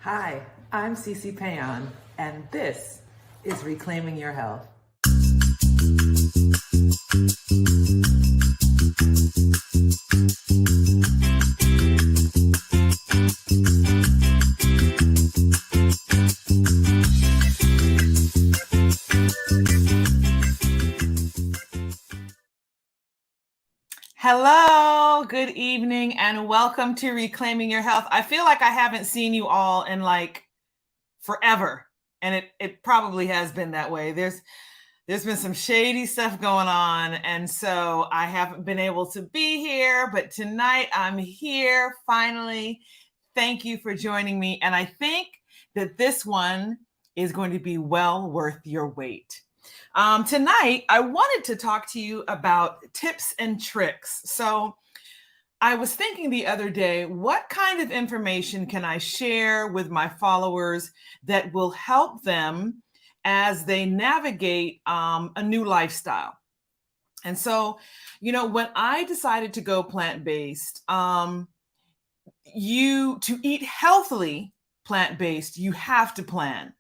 Hi, I'm C.C. Péan, and this is Reclaiming Your Health. Hello, good evening, and welcome to Reclaiming Your Health. I feel like I haven't seen you all in forever, and it probably has been that way. There's been some shady stuff going on, and so I haven't been able to be here, but tonight I'm here finally. Thank you for joining me, and I think that this one is going to be well worth your wait. Tonight, I wanted to talk to you about tips and tricks. So I was thinking the other day, what kind of information can I share with my followers that will help them as they navigate a new lifestyle? And so, when I decided to go plant-based, to eat healthily plant-based, you have to plan.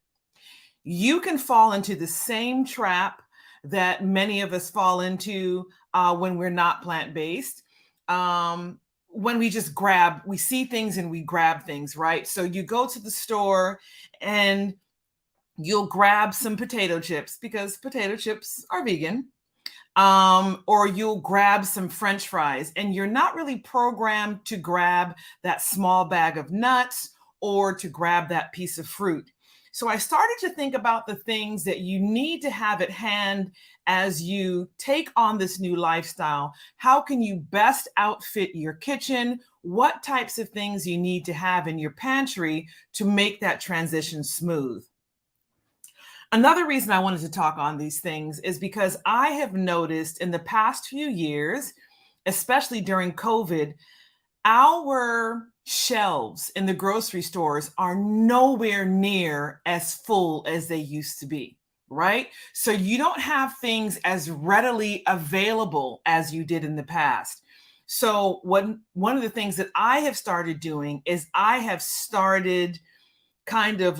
You can fall into the same trap that many of us fall into when we're not plant-based. When we see things and we grab things, right? So you go to the store and you'll grab some potato chips because potato chips are vegan. Or you'll grab some French fries, and you're not really programmed to grab that small bag of nuts or to grab that piece of fruit. So I started to think about the things that you need to have at hand as you take on this new lifestyle. How can you best outfit your kitchen? What types of things you need to have in your pantry to make that transition smooth? Another reason I wanted to talk on these things is because I have noticed in the past few years, especially during COVID, our shelves in the grocery stores are nowhere near as full as they used to be, right? So you don't have things as readily available as you did in the past. So one of the things that I have started doing is I have started kind of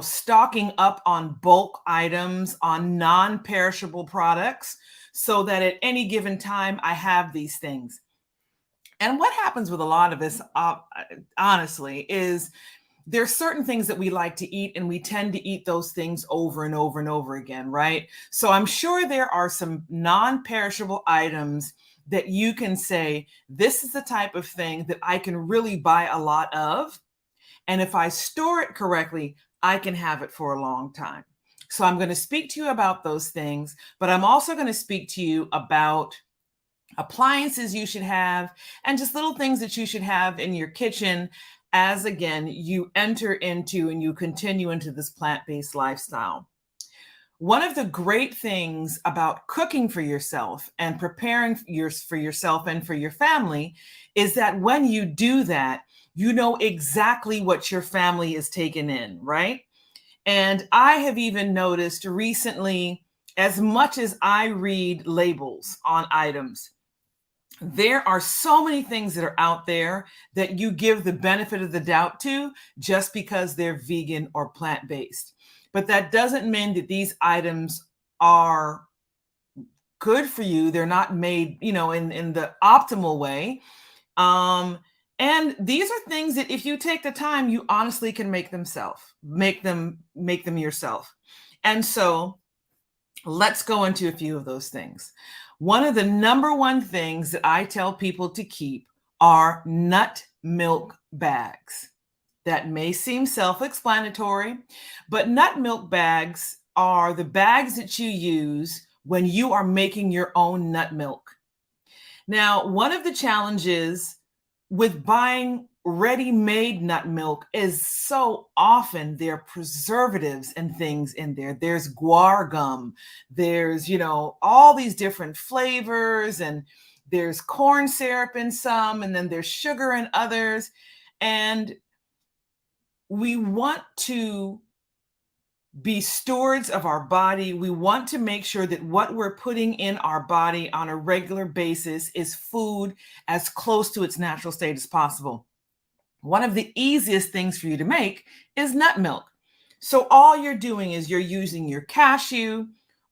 stocking up on bulk items, on non-perishable products, so that at any given time I have these things. And what happens with a lot of us, honestly, is there's certain things that we like to eat, and we tend to eat those things over and over and over again, right? So I'm sure there are some non-perishable items that you can say, this is the type of thing that I can really buy a lot of. And if I store it correctly, I can have it for a long time. So I'm going to speak to you about those things, but I'm also going to speak to you about appliances you should have and just little things that you should have in your kitchen as, again, you enter into and you continue into this plant-based lifestyle. One of the great things about cooking for yourself and preparing for yourself and for your family is that when you do that, you know exactly what your family is taking in, right? And I have even noticed recently, as much as I read labels on items, there are so many things that are out there that you give the benefit of the doubt to just because they're vegan or plant-based. But that doesn't mean that these items are good for you. They're not made, in the optimal way. And these are things that if you take the time, you honestly can make them yourself. And so let's go into a few of those things. One of the number one things that I tell people to keep are nut milk bags. That may seem self-explanatory, but nut milk bags are the bags that you use when you are making your own nut milk. Now, one of the challenges with buying ready-made nut milk is so often there are preservatives and things in there. There's guar gum, there's, all these different flavors, and there's corn syrup in some, and then there's sugar in others. And we want to be stewards of our body. We want to make sure that what we're putting in our body on a regular basis is food as close to its natural state as possible. One of the easiest things for you to make is nut milk. So all you're doing is you're using your cashew,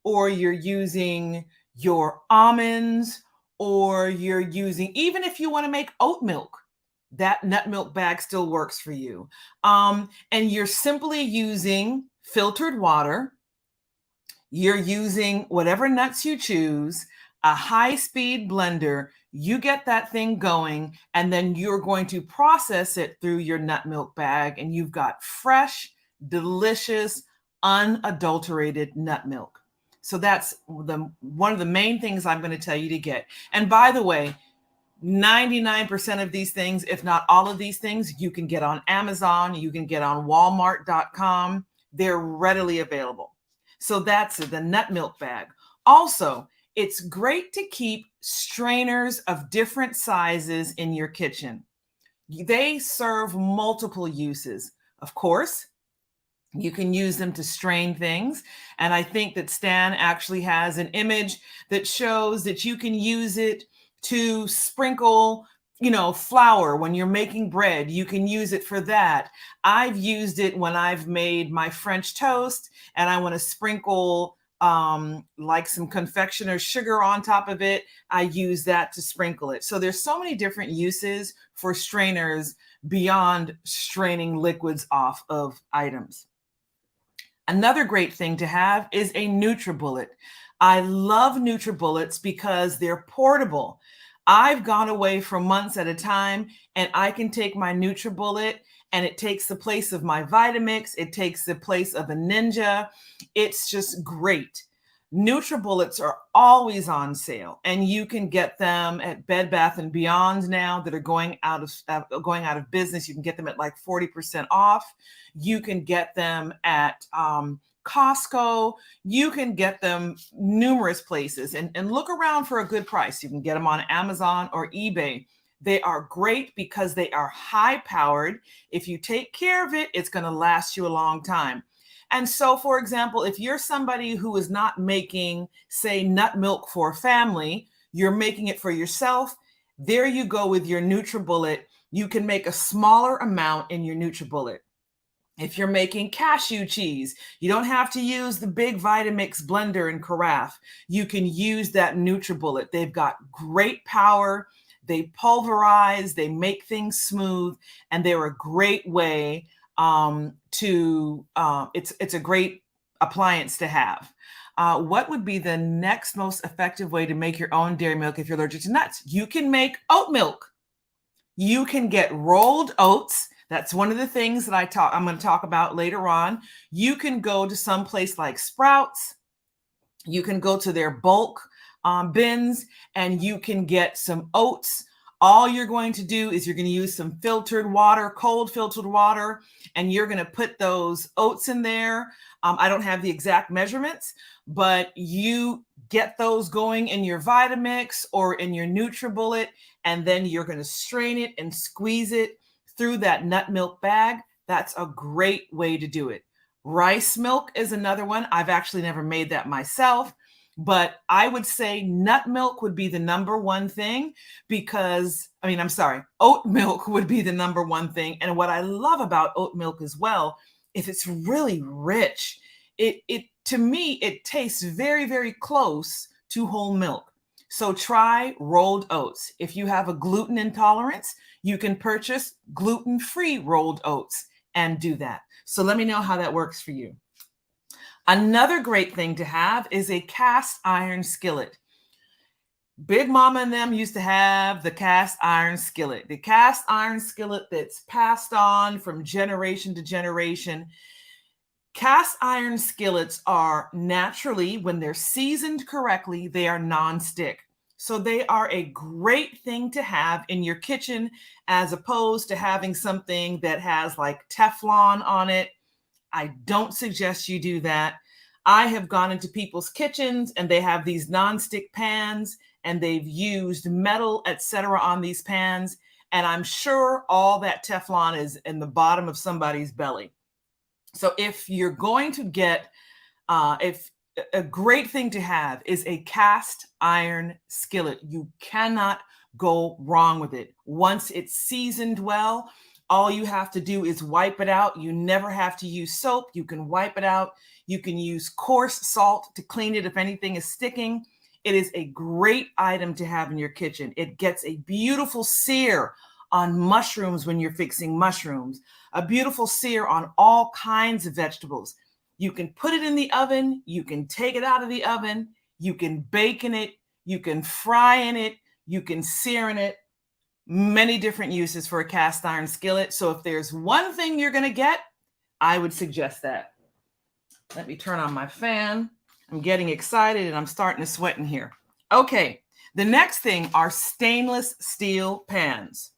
or you're using your almonds, or you're using, even if you want to make oat milk, that nut milk bag still works for you. And you're simply using filtered water. You're using whatever nuts you choose, a high-speed blender. You get that thing going, and then you're going to process it through your nut milk bag, and you've got fresh, delicious, unadulterated nut milk. So that's one of the main things I'm going to tell you to get. And by the way, 99% of these things, if not all of these things, you can get on Amazon, you can get on Walmart.com. They're readily available. So that's the nut milk bag. Also, it's great to keep strainers of different sizes in your kitchen. They serve multiple uses. Of course, you can use them to strain things. And I think that Stan actually has an image that shows that you can use it to sprinkle, flour when you're making bread. You can use it for that. I've used it when I've made my French toast and I want to sprinkle like some confectioner's sugar on top of it. I use that to sprinkle it. So there's so many different uses for strainers beyond straining liquids off of items. Another great thing to have is a NutriBullet. I love NutriBullets because they're portable. I've gone away for months at a time, and I can take my NutriBullet and it takes the place of my Vitamix. It takes the place of a Ninja. It's just great. NutriBullets are always on sale, and you can get them at Bed Bath & Beyond now that are going out of business. You can get them at like 40% off. You can get them at Costco. You can get them numerous places, and look around for a good price. You can get them on Amazon or eBay. They are great because they are high powered. If you take care of it, it's going to last you a long time. And so, for example, if you're somebody who is not making, say, nut milk for a family, you're making it for yourself, there you go with your NutriBullet. You can make a smaller amount in your NutriBullet. If you're making cashew cheese, you don't have to use the big Vitamix blender and carafe. You can use that NutriBullet. They've got great power. They pulverize, they make things smooth, and they're a great way it's a great appliance to have. What would be the next most effective way to make your own dairy milk if you're allergic to nuts? You can make oat milk. You can get rolled oats. That's one of the things that I'm going to talk about later on. You can go to some place like Sprouts. You can go to their bulk bins, and you can get some oats. All you're going to do is you're going to use some filtered water, cold filtered water, and you're going to put those oats in there. I don't have the exact measurements, but you get those going in your Vitamix or in your NutriBullet, and then you're going to strain it and squeeze it through that nut milk bag. That's a great way to do it. Rice milk is another one. I've actually never made that myself, but I would say nut milk would be the number one thing oat milk would be the number one thing. And what I love about oat milk as well, if it's really rich, to me, it tastes very, very close to whole milk. So try rolled oats. If you have a gluten intolerance, you can purchase gluten-free rolled oats and do that. So let me know how that works for you. Another great thing to have is a cast iron skillet. Big Mama and them used to have the cast iron skillet. The cast iron skillet that's passed on from generation to generation. Cast iron skillets are naturally, when they're seasoned correctly, they are non-stick. So they are a great thing to have in your kitchen as opposed to having something that has like Teflon on it. I don't suggest you do that. I have gone into people's kitchens and they have these nonstick pans and they've used metal, etc. on these pans. And I'm sure all that Teflon is in the bottom of somebody's belly. So if you're going to get, if a great thing to have is a cast iron skillet, you cannot go wrong with it. Once it's seasoned well, All you have to do is wipe it out. You never have to use soap. You can wipe it out. You can use coarse salt to clean it if anything is sticking. It is a great item to have in your kitchen. It gets a beautiful sear on mushrooms when you're fixing mushrooms, a beautiful sear on all kinds of vegetables. You can put it in the oven. You can take it out of the oven. You can bake in it. You can fry in it. You can sear in it. Many different uses for a cast iron skillet. So if there's one thing you're going to get, I would suggest that. Let me turn on my fan. I'm getting excited and I'm starting to sweat in here. Okay, the next thing are stainless steel pans.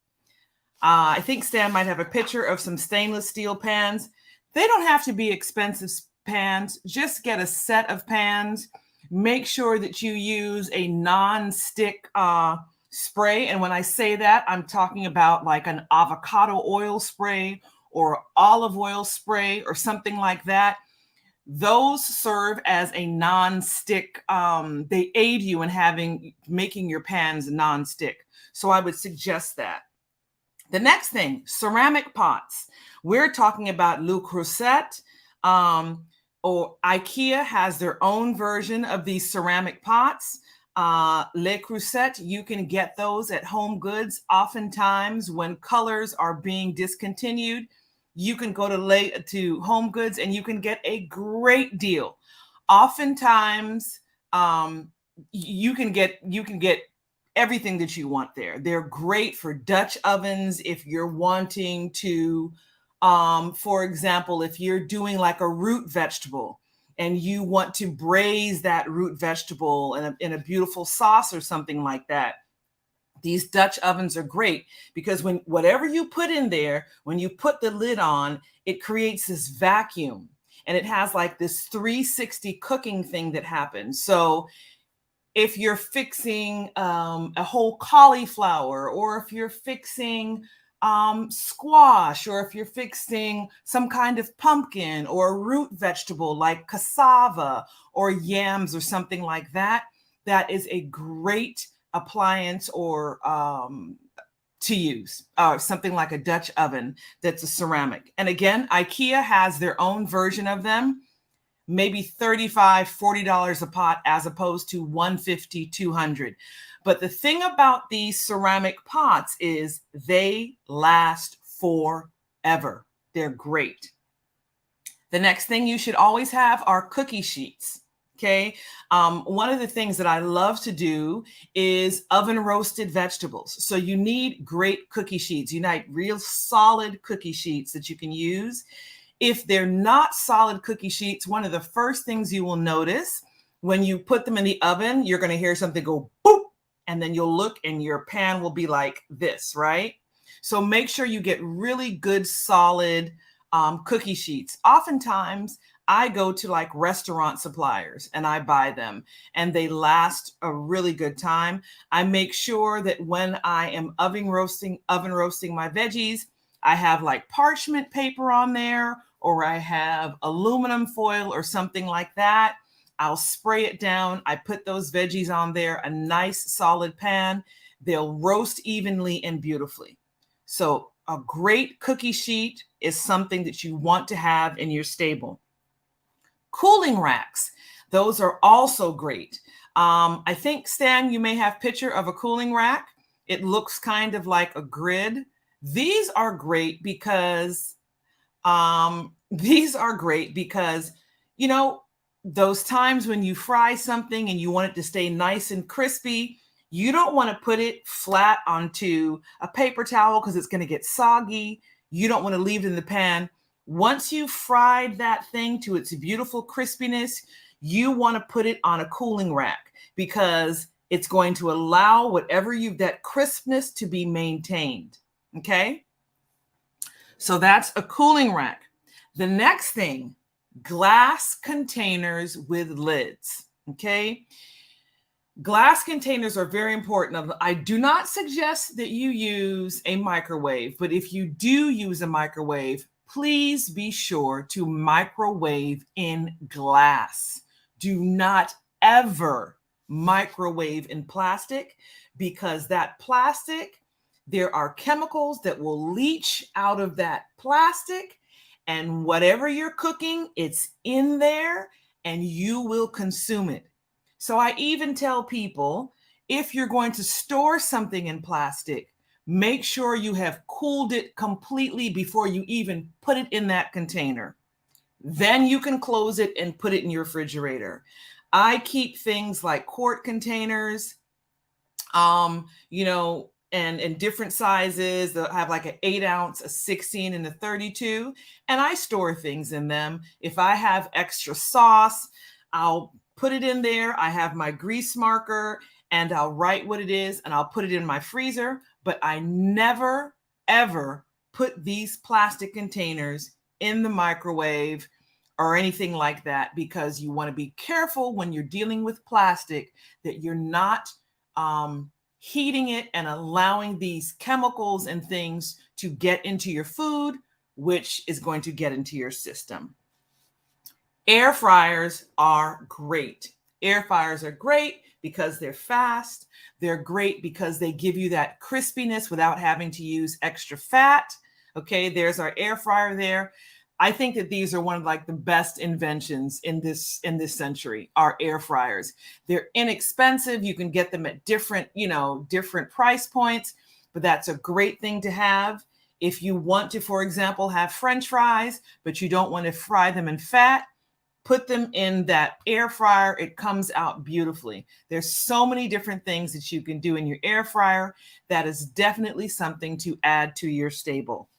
I think Stan might have a picture of some stainless steel pans. They don't have to be expensive pans. Just get a set of pans. Make sure that you use a non-stick spray. And when I say that, I'm talking about like an avocado oil spray or olive oil spray or something like that. Those serve as a non-stick. They aid you in making your pans non-stick. So I would suggest that. The next thing, ceramic pots. We're talking about Le Creuset, or IKEA has their own version of these ceramic pots. Le Creuset, you can get those at Home Goods. Oftentimes when colors are being discontinued, you can go to Home Goods and you can get a great deal. Oftentimes, you can get everything that you want there. They're great for Dutch ovens if you're wanting to, for example, if you're doing like a root vegetable and you want to braise that root vegetable in a beautiful sauce or something like that. These Dutch ovens are great because whatever you put in there, when you put the lid on, it creates this vacuum and it has like this 360 cooking thing that happens. So if you're fixing a whole cauliflower, or if you're fixing squash, or if you're fixing some kind of pumpkin or a root vegetable like cassava or yams or something like that, that is a great appliance or to use, something like a Dutch oven that's a ceramic. And again, IKEA has their own version of them, maybe $35, $40 a pot as opposed to $150, $200. But the thing about these ceramic pots is they last forever. They're great. The next thing you should always have are cookie sheets. Okay. One of the things that I love to do is oven roasted vegetables. So you need great cookie sheets. You need real solid cookie sheets that you can use. If they're not solid cookie sheets, one of the first things you will notice when you put them in the oven, you're going to hear something go boop, and then you'll look and your pan will be like this, right? So make sure you get really good, solid cookie sheets. Oftentimes, I go to like restaurant suppliers and I buy them and they last a really good time. I make sure that when I am oven roasting my veggies, I have like parchment paper on there, or I have aluminum foil or something like that. I'll spray it down. I put those veggies on there, a nice solid pan. They'll roast evenly and beautifully. So a great cookie sheet is something that you want to have in your stable. Cooling racks, those are also great. I think, Stan, you may have a picture of a cooling rack. It looks kind of like a grid. These are great because, you know, those times when you fry something and you want it to stay nice and crispy, you don't want to put it flat onto a paper towel because it's going to get soggy. You don't want to leave it in the pan. Once you've fried that thing to its beautiful crispiness, you want to put it on a cooling rack because it's going to allow that crispness to be maintained. Okay. So that's a cooling rack. The next thing, glass containers with lids. Okay. Glass containers are very important. I do not suggest that you use a microwave, but if you do use a microwave, please be sure to microwave in glass. Do not ever microwave in plastic because that plastic There are chemicals that will leach out of that plastic, and whatever you're cooking, it's in there and you will consume it. So I even tell people, if you're going to store something in plastic, make sure you have cooled it completely before you even put it in that container. Then you can close it and put it in your refrigerator. I keep things like quart containers, and in different sizes. They'll have like an 8 ounce, a 16, and a 32. And I store things in them. If I have extra sauce, I'll put it in there. I have my grease marker and I'll write what it is and I'll put it in my freezer. But I never, ever put these plastic containers in the microwave or anything like that, because you want to be careful when you're dealing with plastic that you're not heating it and allowing these chemicals and things to get into your food, which is going to get into your system. Air fryers are great. Air fryers are great because they're fast. They're great because they give you that crispiness without having to use extra fat. Okay, there's our air fryer there. I think that these are one of like the best inventions in this century, our air fryers. They're inexpensive. You can get them at different price points, but that's a great thing to have. If you want to, for example, have French fries, but you don't want to fry them in fat, put them in that air fryer. It comes out beautifully. There's so many different things that you can do in your air fryer. That is definitely something to add to your stable.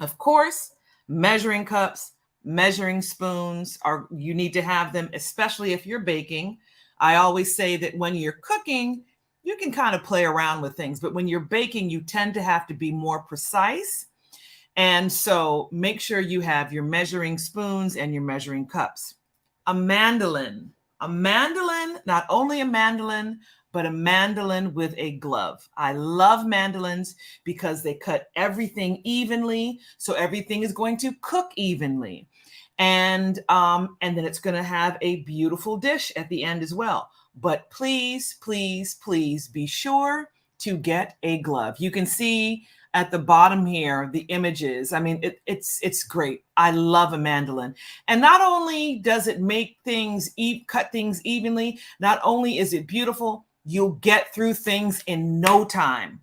Of course, measuring cups, measuring spoons you need to have them, especially if you're baking. I always say that when you're cooking, you can kind of play around with things, but when you're baking, you tend to have to be more precise. And so make sure you have your measuring spoons and your measuring cups. A mandolin, not only a mandolin, but a mandolin with a glove. I love mandolins because they cut everything evenly, so everything is going to cook evenly. And then it's going to have a beautiful dish at the end as well. But please, please, please be sure to get a glove. You can see at the bottom here the images. I mean, it's great. I love a mandolin. And not only does it make things cut things evenly, not only is it beautiful, you'll get through things in no time.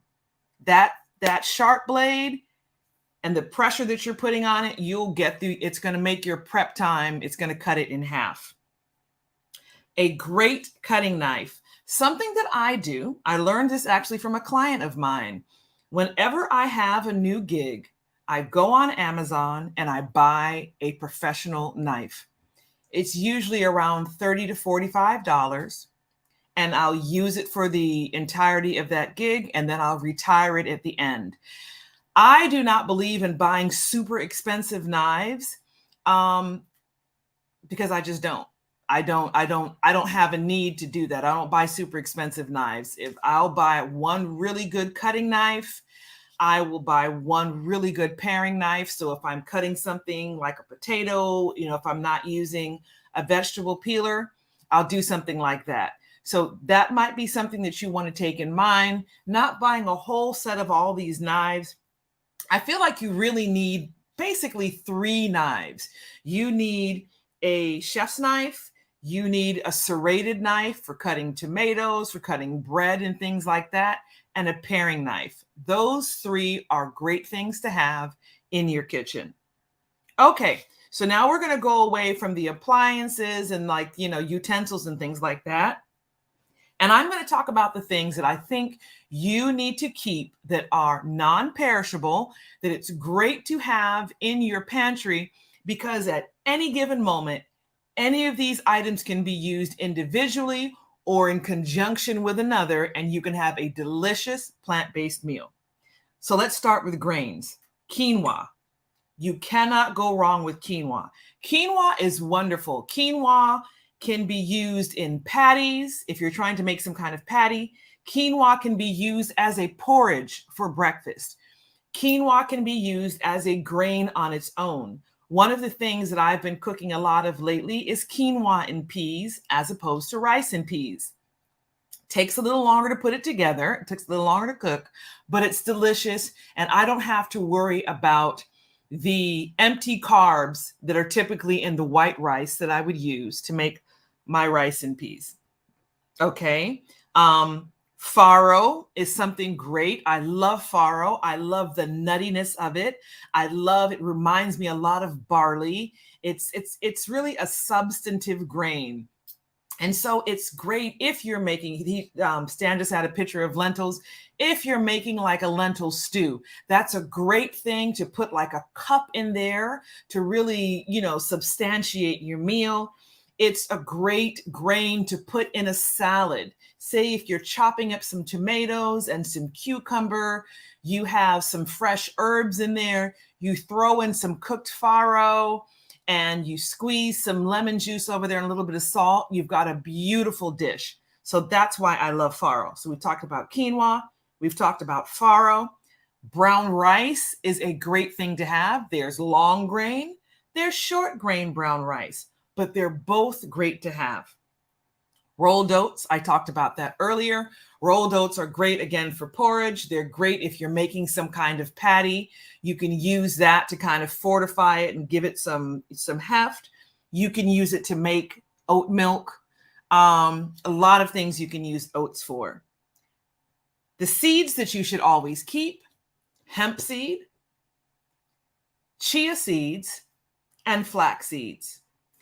That sharp blade and the pressure that you're putting on it, you'll get through. It's going to make your prep time, it's going to cut it in half. A great cutting knife. Something that I do, I learned this actually from a client of mine. Whenever I have a new gig, I go on Amazon and I buy a professional knife. It's usually around $30 to $45, and I'll use it for the entirety of that gig, and then I'll retire it at the end. I do not believe in buying super expensive knives because I just don't. I don't have a need to do that. I don't buy super expensive knives. If I'll buy one really good cutting knife, I will buy one really good paring knife. So if I'm cutting something like a potato, if I'm not using a vegetable peeler, I'll do something like that. So that might be something that you want to take in mind, not buying a whole set of all these knives. I feel like you really need basically 3 knives. You need a chef's knife. You need a serrated knife for cutting tomatoes, for cutting bread and things like that, and a paring knife. Those 3 are great things to have in your kitchen. Okay, so now we're going to go away from the appliances and utensils and things like that. And I'm going to talk about the things that I think you need to keep that are non-perishable, that it's great to have in your pantry, because at any given moment, any of these items can be used individually or in conjunction with another, and you can have a delicious plant-based meal. So let's start with grains. Quinoa. You cannot go wrong with quinoa. Quinoa is wonderful. Quinoa can be used in patties. If you're trying to make some kind of patty, quinoa can be used as a porridge for breakfast. Quinoa can be used as a grain on its own. One of the things that I've been cooking a lot of lately is quinoa and peas as opposed to rice and peas. Takes a little longer to put it together. It takes a little longer to cook, but it's delicious. And I don't have to worry about the empty carbs that are typically in the white rice that I would use to make my rice and peas. Okay. Farro is something great. I love farro. I love the nuttiness of it. It reminds me a lot of barley. It's really a substantive grain. And so it's great if you're making, Stan just had a picture of lentils. If you're making like a lentil stew, that's a great thing to put like a cup in there to really, substantiate your meal. It's a great grain to put in a salad. Say if you're chopping up some tomatoes and some cucumber, you have some fresh herbs in there, you throw in some cooked farro, and you squeeze some lemon juice over there and a little bit of salt, you've got a beautiful dish. So that's why I love farro. So we talked about quinoa, we've talked about farro. Brown rice is a great thing to have. There's long grain, there's short grain brown rice, but they're both great to have. Rolled oats, I talked about that earlier. Rolled oats are great again for porridge. They're great if you're making some kind of patty. You can use that to kind of fortify it and give it some heft. You can use it to make oat milk. A lot of things you can use oats for. The seeds that you should always keep: hemp seed, chia seeds, and flax seeds.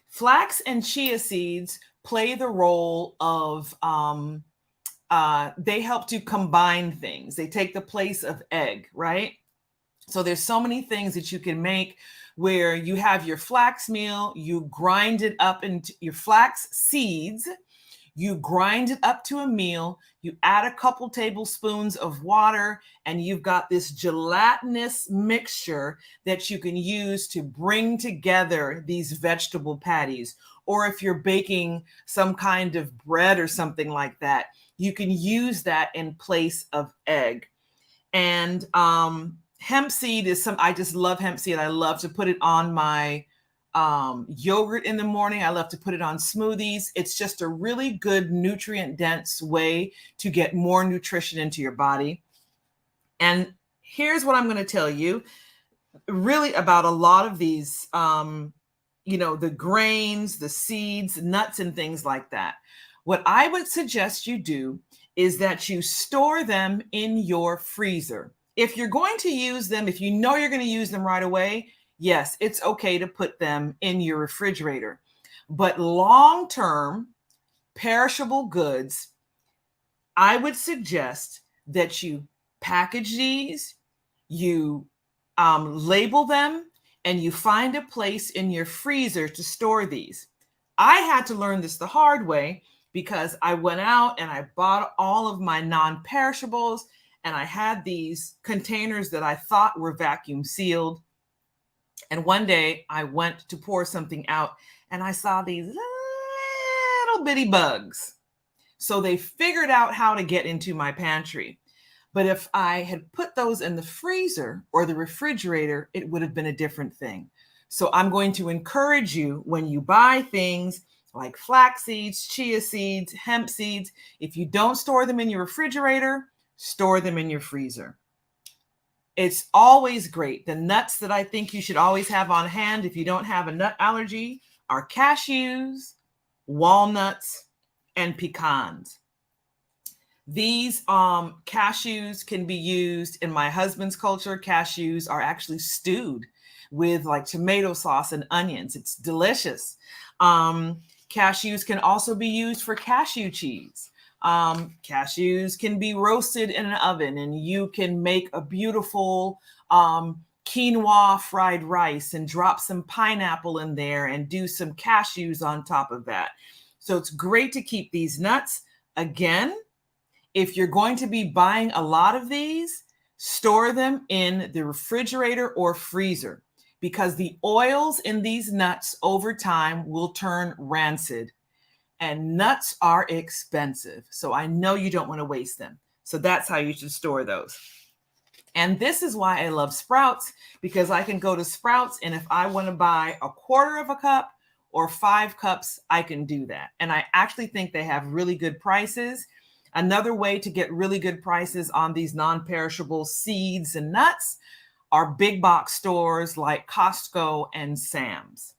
Flax and chia seeds play the role of, they help to combine things. They take the place of egg, right? So there's so many things that you can make where you have your flax meal, you grind it up into your flax seeds, you grind it up to a meal, you add a couple tablespoons of water, and you've got this gelatinous mixture that you can use to bring together these vegetable patties. Or if you're baking some kind of bread or something like that, you can use that in place of egg. And hemp seed is I just love hemp seed. I love to put it on my yogurt in the morning. I love to put it on smoothies. It's just a really good nutrient dense way to get more nutrition into your body. And here's what I'm going to tell you really about a lot of these, the grains, the seeds, nuts, and things like that. What I would suggest you do is that you store them in your freezer. If you're going to use them, if you know you're going to use them right away, yes, it's okay to put them in your refrigerator. But long-term perishable goods, I would suggest that you package these, you label them, and you find a place in your freezer to store these. I had to learn this the hard way because I went out and I bought all of my non-perishables, and I had these containers that I thought were vacuum sealed. And one day I went to pour something out and I saw these little bitty bugs. So they figured out how to get into my pantry. But if I had put those in the freezer or the refrigerator, it would have been a different thing. So I'm going to encourage you, when you buy things like flax seeds, chia seeds, hemp seeds, if you don't store them in your refrigerator, store them in your freezer. It's always great. The nuts that I think you should always have on hand if you don't have a nut allergy are cashews, walnuts, and pecans. These cashews can be used in my husband's culture. Cashews are actually stewed with like tomato sauce and onions. It's delicious. Cashews can also be used for cashew cheese. Cashews can be roasted in an oven, and you can make a beautiful quinoa fried rice and drop some pineapple in there and do some cashews on top of that. So it's great to keep these nuts. Again, if you're going to be buying a lot of these, store them in the refrigerator or freezer, because the oils in these nuts over time will turn rancid. And nuts are expensive. So I know you don't want to waste them. So that's how you should store those. And this is why I love Sprouts, because I can go to Sprouts, and if I want to buy a quarter of a cup or 5 cups, I can do that. And I actually think they have really good prices. Another way to get really good prices on these non-perishable seeds and nuts are big box stores like Costco and Sam's.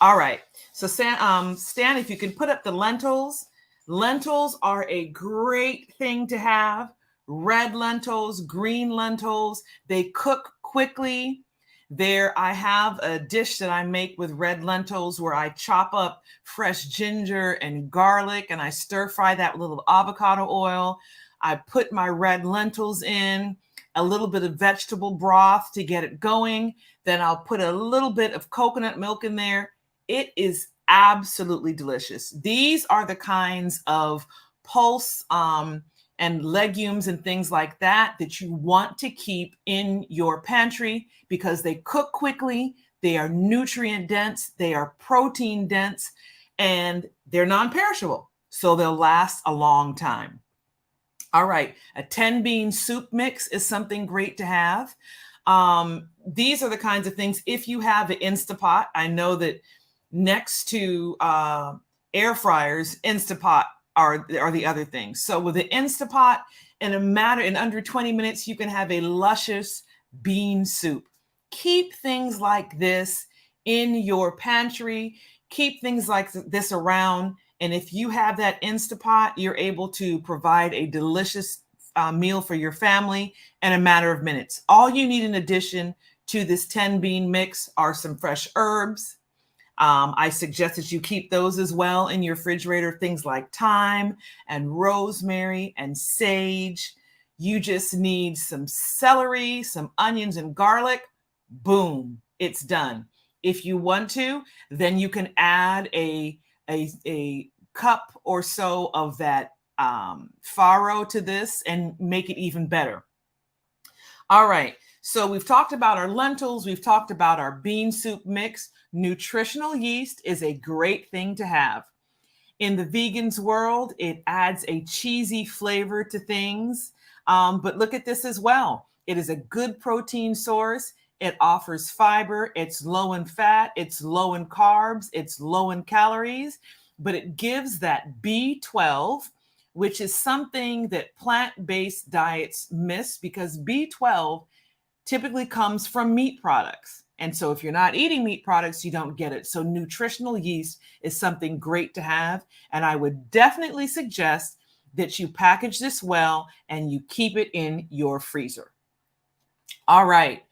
All right, so Stan, if you can put up the lentils. Lentils are a great thing to have. Red lentils, green lentils, they cook quickly. There, I have a dish that I make with red lentils where I chop up fresh ginger and garlic and I stir fry that with a little avocado oil. I put my red lentils in, a little bit of vegetable broth to get it going. Then I'll put a little bit of coconut milk in there. It is absolutely delicious. These are the kinds of pulse and legumes and things like that that you want to keep in your pantry because they cook quickly, they are nutrient dense, they are protein dense, and they're non-perishable. So they'll last a long time. All right, a 10-bean soup mix is something great to have. These are the kinds of things, if you have an Instapot, I know that next to air fryers, Instapot are the other things. So with the Instapot, in under 20 minutes, you can have a luscious bean soup. Keep things like this in your pantry. Keep things like this around. And if you have that Instapot, you're able to provide a delicious meal for your family in a matter of minutes. All you need in addition to this 10-bean mix are some fresh herbs. I suggest that you keep those as well in your refrigerator, things like thyme and rosemary and sage. You just need some celery, some onions and garlic. Boom, it's done. If you want to, then you can add a cup or so of that farro to this and make it even better. All right, so we've talked about our lentils, we've talked about our bean soup mix. Nutritional yeast is a great thing to have. In the vegans world, it adds a cheesy flavor to things, but look at this as well. It is a good protein source. It offers fiber. It's low in fat. It's low in carbs. It's low in calories, but it gives that B12, which is something that plant-based diets miss because B12 typically comes from meat products. And so if you're not eating meat products, you don't get it. So nutritional yeast is something great to have. And I would definitely suggest that you package this well and you keep it in your freezer. All right.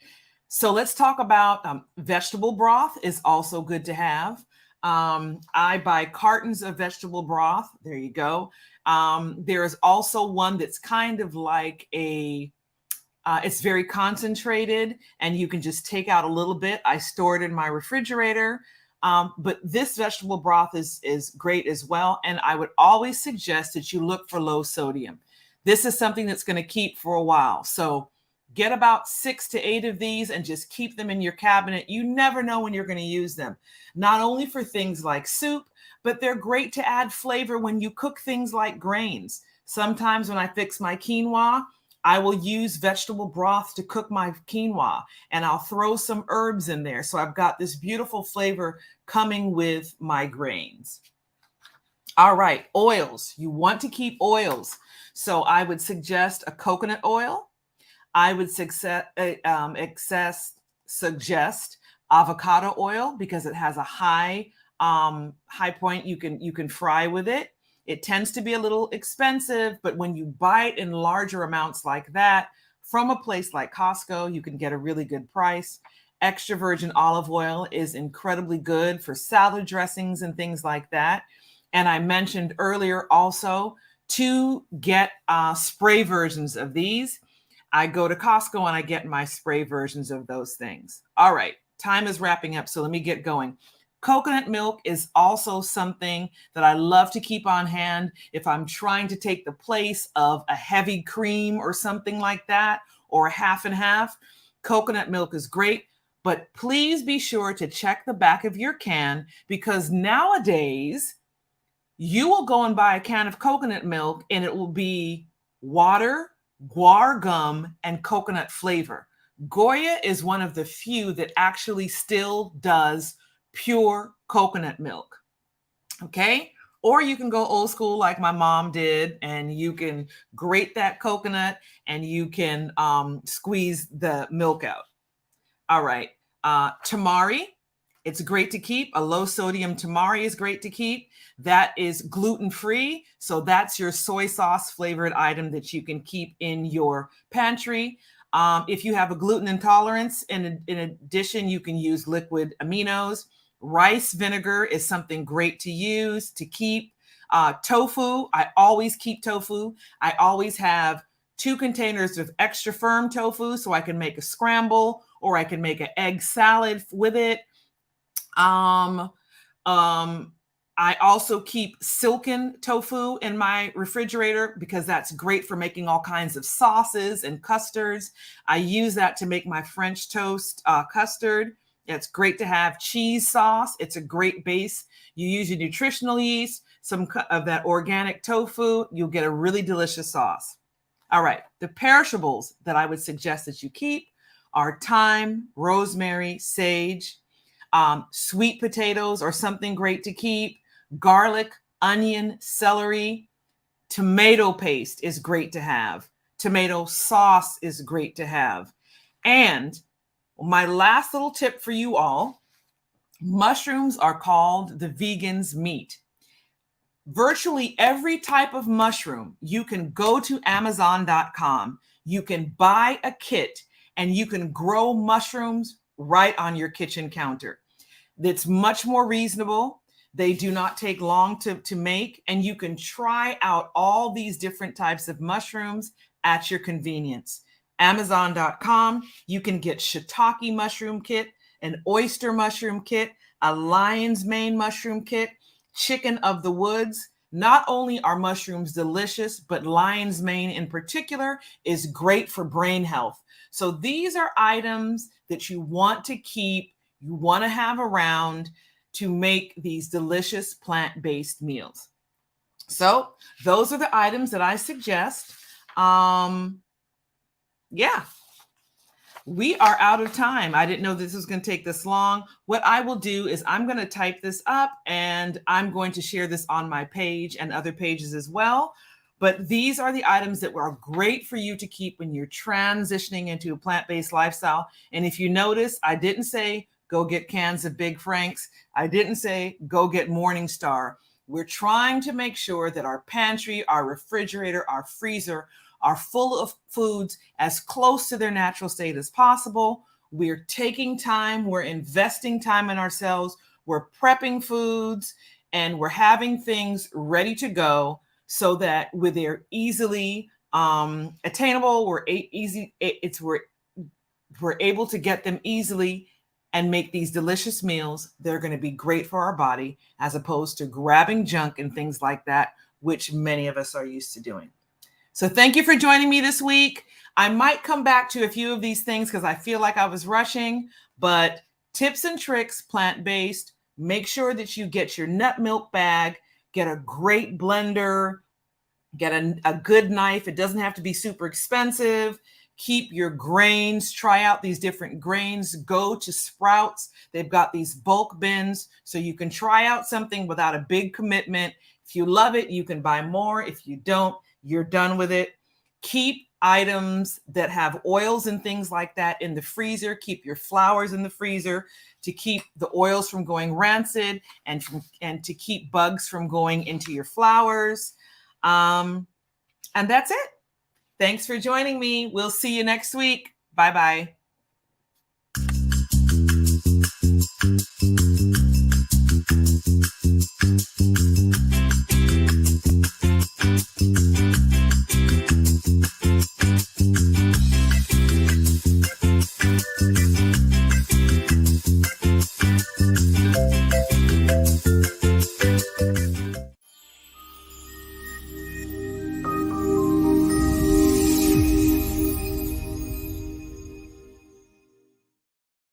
So let's talk about vegetable broth is also good to have. I buy cartons of vegetable broth. There you go. There is also one that's kind of like it's very concentrated and you can just take out a little bit. I store it in my refrigerator. But this vegetable broth is great as well. And I would always suggest that you look for low sodium. This is something that's going to keep for a while. So get about 6 to 8 of these and just keep them in your cabinet. You never know when you're going to use them. Not only for things like soup, but they're great to add flavor when you cook things like grains. Sometimes when I fix my quinoa, I will use vegetable broth to cook my quinoa and I'll throw some herbs in there. So I've got this beautiful flavor coming with my grains. All right, oils. You want to keep oils. So I would suggest a coconut oil. I would suggest avocado oil because it has a high point you can fry with it. It tends to be a little expensive, but when you buy it in larger amounts like that from a place like Costco, you can get a really good price. Extra virgin olive oil is incredibly good for salad dressings and things like that. And I mentioned earlier also to get spray versions of these. I go to Costco and I get my spray versions of those things. All right, time is wrapping up, so let me get going. Coconut milk is also something that I love to keep on hand if I'm trying to take the place of a heavy cream or something like that, or a half and half. Coconut milk is great, but please be sure to check the back of your can because nowadays you will go and buy a can of coconut milk and it will be water, guar gum, and coconut flavor. Goya is one of the few that actually still does pure coconut milk. Okay, Or you can go old school like my mom did, and you can grate that coconut and you can squeeze the milk out. All right. Tamari, it's great to keep. A low sodium tamari is great to keep. That is gluten free. So that's your soy sauce flavored item that you can keep in your pantry. If you have a gluten intolerance, in addition, you can use liquid aminos. Rice vinegar is something great to use to keep. Tofu, I always keep tofu. I always have 2 containers of extra firm tofu so I can make a scramble or I can make an egg salad with it. I also keep silken tofu in my refrigerator because that's great for making all kinds of sauces and custards. I use that to make my French toast custard. It's great to have cheese sauce. It's a great base. You use your nutritional yeast, some of that organic tofu, you'll get a really delicious sauce. All right, the perishables that I would suggest that you keep are thyme, rosemary, sage. Sweet potatoes are something great to keep. Garlic, onion, celery. Tomato paste is great to have. Tomato sauce is great to have. And my last little tip for you all, mushrooms are called the vegan's meat. Virtually every type of mushroom, you can go to Amazon.com, you can buy a kit, and you can grow mushrooms right on your kitchen counter. It's much more reasonable. They do not take long to make, and you can try out all these different types of mushrooms at your convenience. Amazon.com, you can get shiitake mushroom kit, an oyster mushroom kit, a lion's mane mushroom kit, chicken of the woods. Not only are mushrooms delicious, but lion's mane in particular is great for brain health. So these are items that you want to keep, you want to have around to make these delicious plant-based meals. So those are the items that I suggest. Yeah. We are out of time. I didn't know this was going to take this long. What I will do is I'm going to type this up and I'm going to share this on my page and other pages as well. But these are the items that are great for you to keep when you're transitioning into a plant-based lifestyle. And if you notice, I didn't say go get cans of Big Franks. I didn't say go get Morningstar. We're trying to make sure that our pantry, our refrigerator, our freezer are full of foods as close to their natural state as possible. We're taking time, we're investing time in ourselves, we're prepping foods, and we're having things ready to go so that they're easily attainable. We're able to get them easily and make these delicious meals. They're going to be great for our body as opposed to grabbing junk and things like that, which many of us are used to doing. So thank you for joining me this week. I might come back to a few of these things because I feel like I was rushing, but tips and tricks, plant-based. Make sure that you get your nut milk bag, get a great blender, get a good knife. It doesn't have to be super expensive. Keep your grains, try out these different grains. Go to Sprouts. They've got these bulk bins so you can try out something without a big commitment. If you love it, you can buy more. If you don't, you're done with it. Keep items that have oils and things like that in the freezer. Keep your flours in the freezer to keep the oils from going rancid and to keep bugs from going into your flours. And that's it. Thanks for joining me. We'll see you next week. Bye-bye.